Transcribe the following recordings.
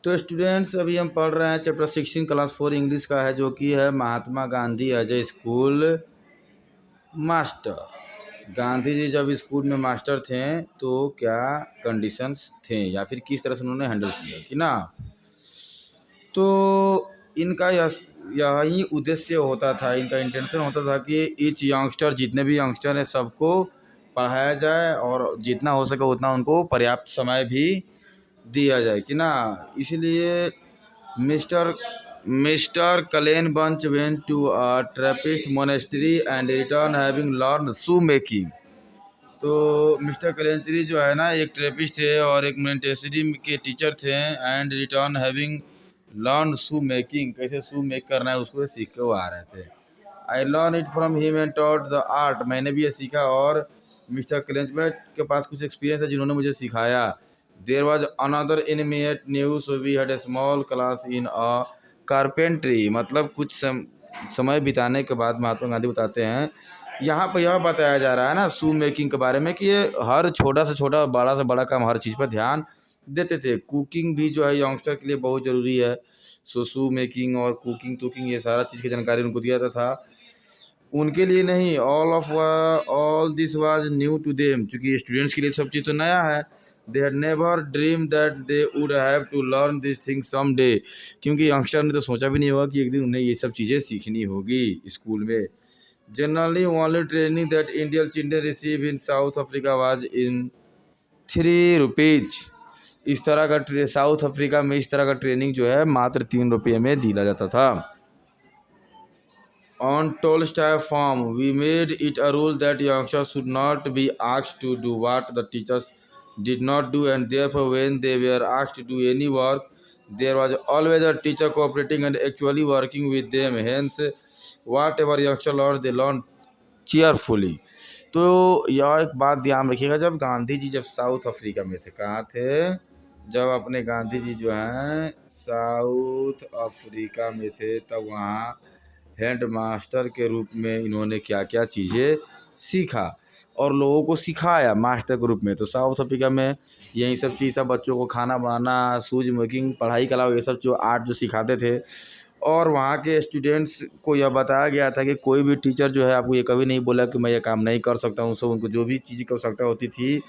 तो स्टूडेंट्स अभी हम पढ़ रहे हैं चैप्टर 16 क्लास 4 इंग्लिश का है, जो कि है Mahatma Gandhi as a school master. Gandhi ji जब स्कूल में मास्टर थे तो क्या कंडीशंस थे या फिर किस तरह से उन्होंने हैंडल किया कि ना। तो इनका यही उद्देश्य होता था, इनका इंटेंशन होता था कि ईच यंगस्टर, जितने भी यंगस्टर हैं सबको पढ़ाया जाए और जितना हो सके उतना उनको पर्याप्त समय भी दिया जाए कि ना। इसलिए mister mister Kallenbach went to a Trappist monastery and return having learn shoe making. तो मिस्टर कलेंचरी जो है ना, एक ट्रेपिस्ट थे और एक मोनेस्ट्री के टीचर थे, and return having learn shoe making, कैसे शू मेक करना है उसको सीख के वो आ रहे थे। I learn it from him and taught the art, मैंने भी ये सीखा और मिस्टर क्लेंचमेट के पास कुछ एक्सपीरियंस है जिन्होंने मुझे सिखाया। There was another inmate new so we had a small class in a carpentry. मतलब कुछ समय बिताने के बाद महात्मा गांधी बताते हैं, यहाँ पर यह बताया जा रहा है ना शू मेकिंग के बारे में कि ये हर छोटा से छोटा बड़ा से बड़ा काम हर चीज़ पर ध्यान देते थे। कुकिंग भी जो है यंगस्टर के लिए बहुत ज़रूरी है। सो शू मेकिंग और कुकिंग टुकिंग ये सारा चीज़ की जानकारी उनको दिया था। उनके लिए नहीं, all this was new to them, चूँकि स्टूडेंट्स के लिए सब चीज़ तो नया है। They had never dream that they would have to learn this thing some day, क्योंकि यंगस्टर ने तो सोचा भी नहीं होगा कि एक दिन उन्हें ये सब चीज़ें सीखनी होगी स्कूल में। Generally only training that Indian children receive in south Africa was in ₹3। इस तरह का साउथ अफ्रीका में इस तरह का ट्रेनिंग जो है मात्र ₹3 में दिया जाता था। On Tolstoy farm, we made it a rule that youngsters should not be asked to do what the teachers did not do, and therefore when they were asked to do any work, there was always a teacher cooperating and actually working with them. Hence, whatever youngster learned, they learned cheerfully. तो यह एक बात ध्यान रखिएगा, जब गांधी जी जब south Africa में थे, कहाँ थे, जब अपने गांधी जी जो हैं साउथ अफ्रीका में थे, तब वहाँ हेड मास्टर के रूप में इन्होंने क्या क्या चीज़ें सीखा और लोगों को सिखाया मास्टर के रूप में। तो साउथ अफ्रीका में यही सब चीज़ था, बच्चों को खाना बनाना, शूज मेकिंग, पढ़ाई के अलावा ये सब जो आर्ट जो सिखाते थे। और वहाँ के स्टूडेंट्स को यह बताया गया था कि कोई भी टीचर जो है आपको ये कभी नहीं बोला कि मैं ये काम नहीं कर सकता हूँ। सब उनको जो भी चीज़ की आवश्यकता होती थी,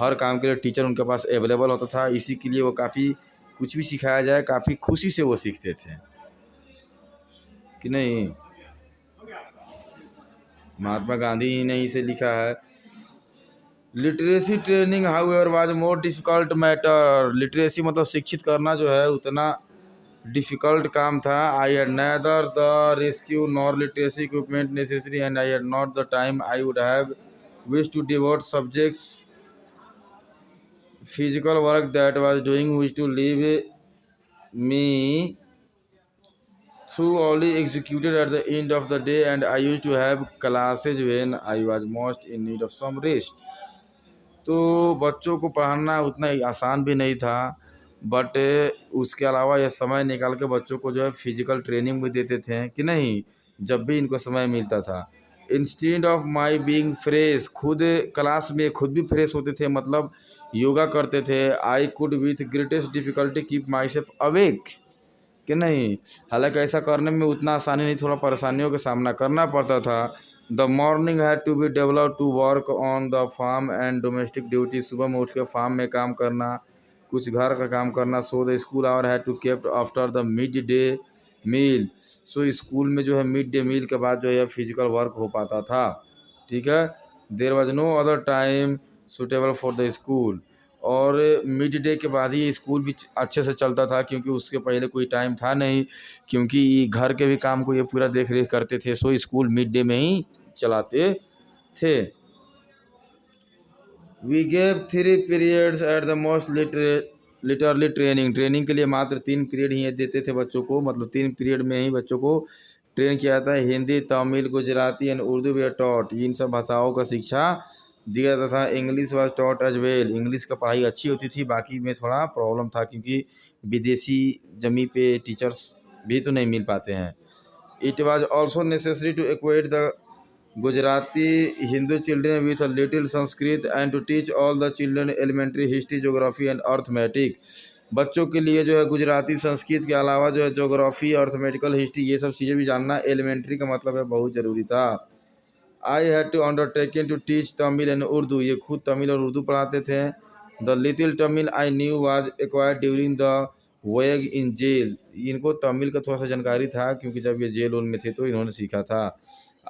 हर काम के लिए टीचर उनके पास अवेलेबल होता था। इसी के लिए वो काफ़ी कुछ भी सिखाया जाए काफ़ी खुशी से वो सीखते थे कि नहीं। महात्मा गांधी ने इसे लिखा है। Literacy training however was more difficult matter. Literacy मतलब शिक्षित करना जो है उतना डिफ़िकल्ट काम था। I had neither the rescue nor literacy equipment necessary and I had not the time I would have wish to devote subjects physical work that was doing which to leave me through only executed at the end of the day, and I used to have classes when I was most in need of some rest. तो बच्चों को पढ़ाना उतना आसान भी नहीं था, but उसके अलावा यह समय निकाल के बच्चों को जो है फिजिकल ट्रेनिंग भी देते थे कि नहीं, जब भी इनको समय मिलता था। Instead of my being fresh, खुद क्लास में खुद भी फ्रेश होते थे, मतलब योगा करते थे। I could with greatest difficulty keep my self awake कि नहीं। हालांकि ऐसा करने में उतना आसानी नहीं, थोड़ा परेशानियों का सामना करना पड़ता था। The morning had to be develop to work on the farm and domestic duty, सुबह में उठ के फार्म में काम करना, कुछ घर का काम करना। So the school hour had to kept after the mid day meal, so school में जो है मिड डे मील के बाद जो है फिजिकल वर्क हो पाता था। ठीक है। There was no other time suitable for the school, और मिड डे के बाद ही स्कूल भी अच्छे से चलता था, क्योंकि उसके पहले कोई टाइम था नहीं, क्योंकि घर के भी काम को ये पूरा देख रेख करते थे। सो स्कूल मिड डे में ही चलाते थे। We gave 3 periods at the most literally training के लिए मात्र 3 पीरियड ही देते थे बच्चों को, मतलब 3 पीरियड में ही बच्चों को ट्रेन किया जाता है। Hindi, Tamil, Gujarati and Urdu they taught, इन सब भाषाओं का शिक्षा दिया जाता था। English was taught as well, English का पढ़ाई अच्छी होती थी, बाकी में थोड़ा प्रॉब्लम था क्योंकि विदेशी जमी पे टीचर्स भी तो नहीं मिल पाते हैं। It was also necessary to acquaint the Gujarati Hindu children with a little Sanskrit and to teach all the children elementary history, geography and arithmetic. बच्चों के लिए जो है गुजराती संस्कृत के अलावा जो है ज्योग्राफी, अर्थमेटिकल, हिस्ट्री, ये सब चीज़ें भी जानना एलिमेंट्री का मतलब है बहुत ज़रूरी था। I had to undertaking to teach Tamil and Urdu, ये खुद तमिल और उर्दू पढ़ाते थे। The little Tamil I knew was acquired during the vague in jail, इनको तमिल का थोड़ा सा जानकारी था क्योंकि जब ये जेल में थे तो इन्होंने सीखा था।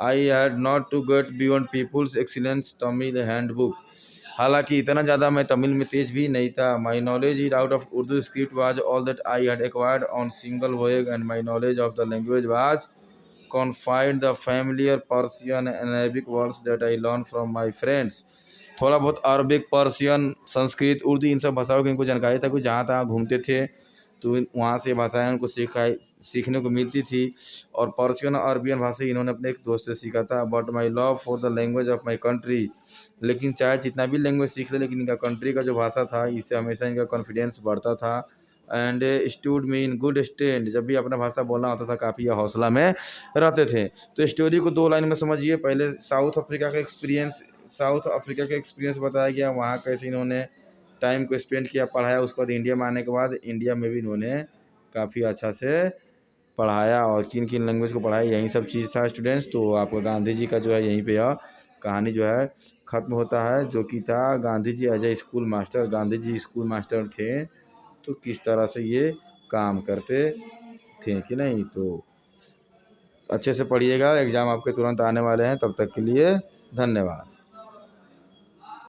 I had not to get beyond people's excellence Tamil handbook, हालांकि इतना ज़्यादा मैं तमिल में तेज भी नहीं था। My knowledge is out of Urdu script was all that I had acquired on single voyage and my knowledge of the language was confined the familiar Persian and Arabic words that I learned from my friends। थोड़ा बहुत Arabic, Persian, Sanskrit, Urdu, इन सब भाषाओं की इनको जानकारी था। कुछ जहाँ तहाँ घूमते थे तो वहाँ से भाषाएं उनको सीखने को मिलती थी। और पर्शियन और अरबियन भाषा इन्होंने अपने एक दोस्त से सीखा था। But my love for the language of my country, लेकिन चाहे जितना भी लैंग्वेज सीख ले, लेकिन इनका कंट्री का जो भाषा था इससे हमेशा इनका कॉन्फिडेंस बढ़ता था। And stood me in good stand, जब भी अपना भाषा बोलना होता था काफ़ी हौसला में रहते थे। तो स्टोरी को 2 लाइन में समझिए। पहले साउथ अफ्रीका का एक्सपीरियंस बताया गया, वहाँ कैसे इन्होंने टाइम को स्पेंड किया, पढ़ाया। उसके बाद इंडिया में आने के बाद इंडिया में भी इन्होंने काफ़ी अच्छा से पढ़ाया और किन किन लैंग्वेज को पढ़ाया, यही सब चीज़ था स्टूडेंट्स। तो आपको गांधी जी का जो है यहीं पे यह कहानी जो है ख़त्म होता है, जो कि था Gandhi ji as a school master. Gandhi ji school master थे तो किस तरह से ये काम करते थे कि नहीं। तो अच्छे से पढ़िएगा, एग्ज़ाम आपके तुरंत आने वाले हैं। तब तक के लिए धन्यवाद।